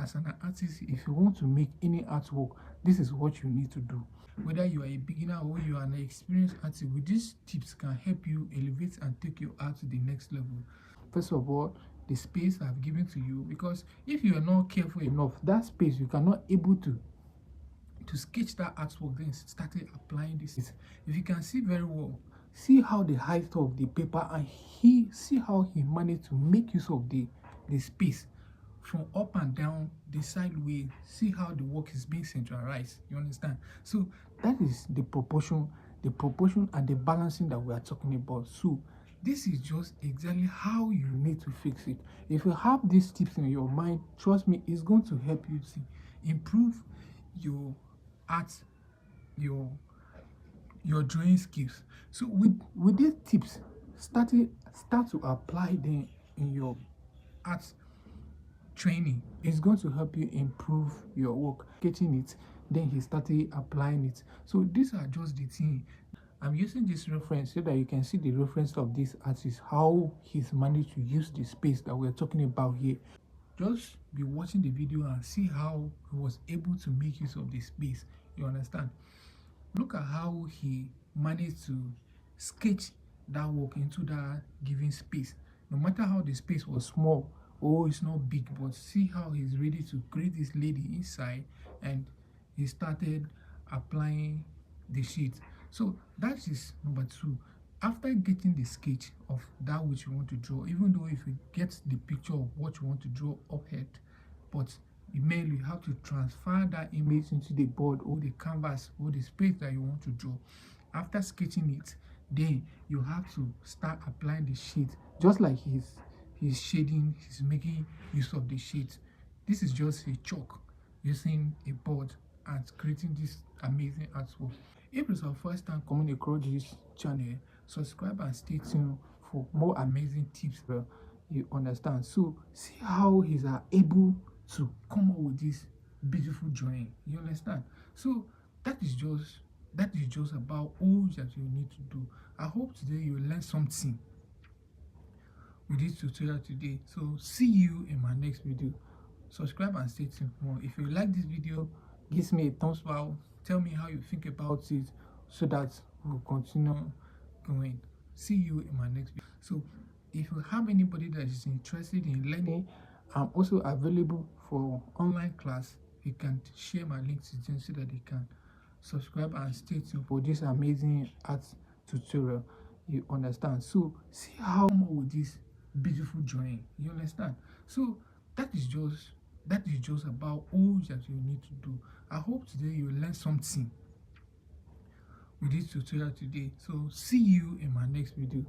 as an artist, if you want to make any artwork, this is what you need to do. Whether you are a beginner or you are an experienced artist, with these tips can help you elevate and take your art to the next level. First of all, the space I've given to you, because if you are not careful enough, that space you cannot able to sketch that artwork, then started applying this. If you can see very well, see how the height of the paper, and see how he managed to make use of the space from up and down the sideway. See how the work is being centralized. You understand? So that is the proportion and the balancing that we are talking about. So this is just exactly how you need to fix it. If you have these tips in your mind, trust me, it's going to help you to improve your art, your drawing skills. So with these tips, start to apply them in your art training. It's going to help you improve your work. Getting it, then he started applying it. So these are just the thing. I'm using this reference so that you can see the reference of this artist, how he's managed to use the space that we're talking about here. Just be watching the video and see how he was able to make use of the space. You understand? Look at how he managed to sketch that work into that given space. No matter how the space was small or it's not big, but see how he's ready to create this lady inside, and he started applying the sheet. So that is number two. After getting the sketch of that which you want to draw, even though if you get the picture of what you want to draw up ahead, but mainly you have to transfer that image into the board or the canvas or the space that you want to draw. After sketching it, then you have to start applying the sheet, just like he's shading, he's making use of the sheet. This is just a chalk using a board and creating this amazing artwork. If it's our first time coming across this channel, subscribe and stay tuned for more amazing tips. You understand? So see how he's able to come up with this beautiful drawing. You understand? So that is just about all that you need to do. I hope today you learn something with this tutorial today. So see you in my next video. Subscribe and stay tuned for more. If you like this video, give me a thumbs up. Tell me how you think about it so that we'll continue going. See you in my next video. So if you have anybody that is interested in learning, I'm also available for online class. You can share my link to them so that they can subscribe and stay tuned for this amazing art tutorial. You understand? So see how with this beautiful drawing. You understand? So that is just about all that you need to do. I hope today you learn something with this tutorial today. So see you in my next video.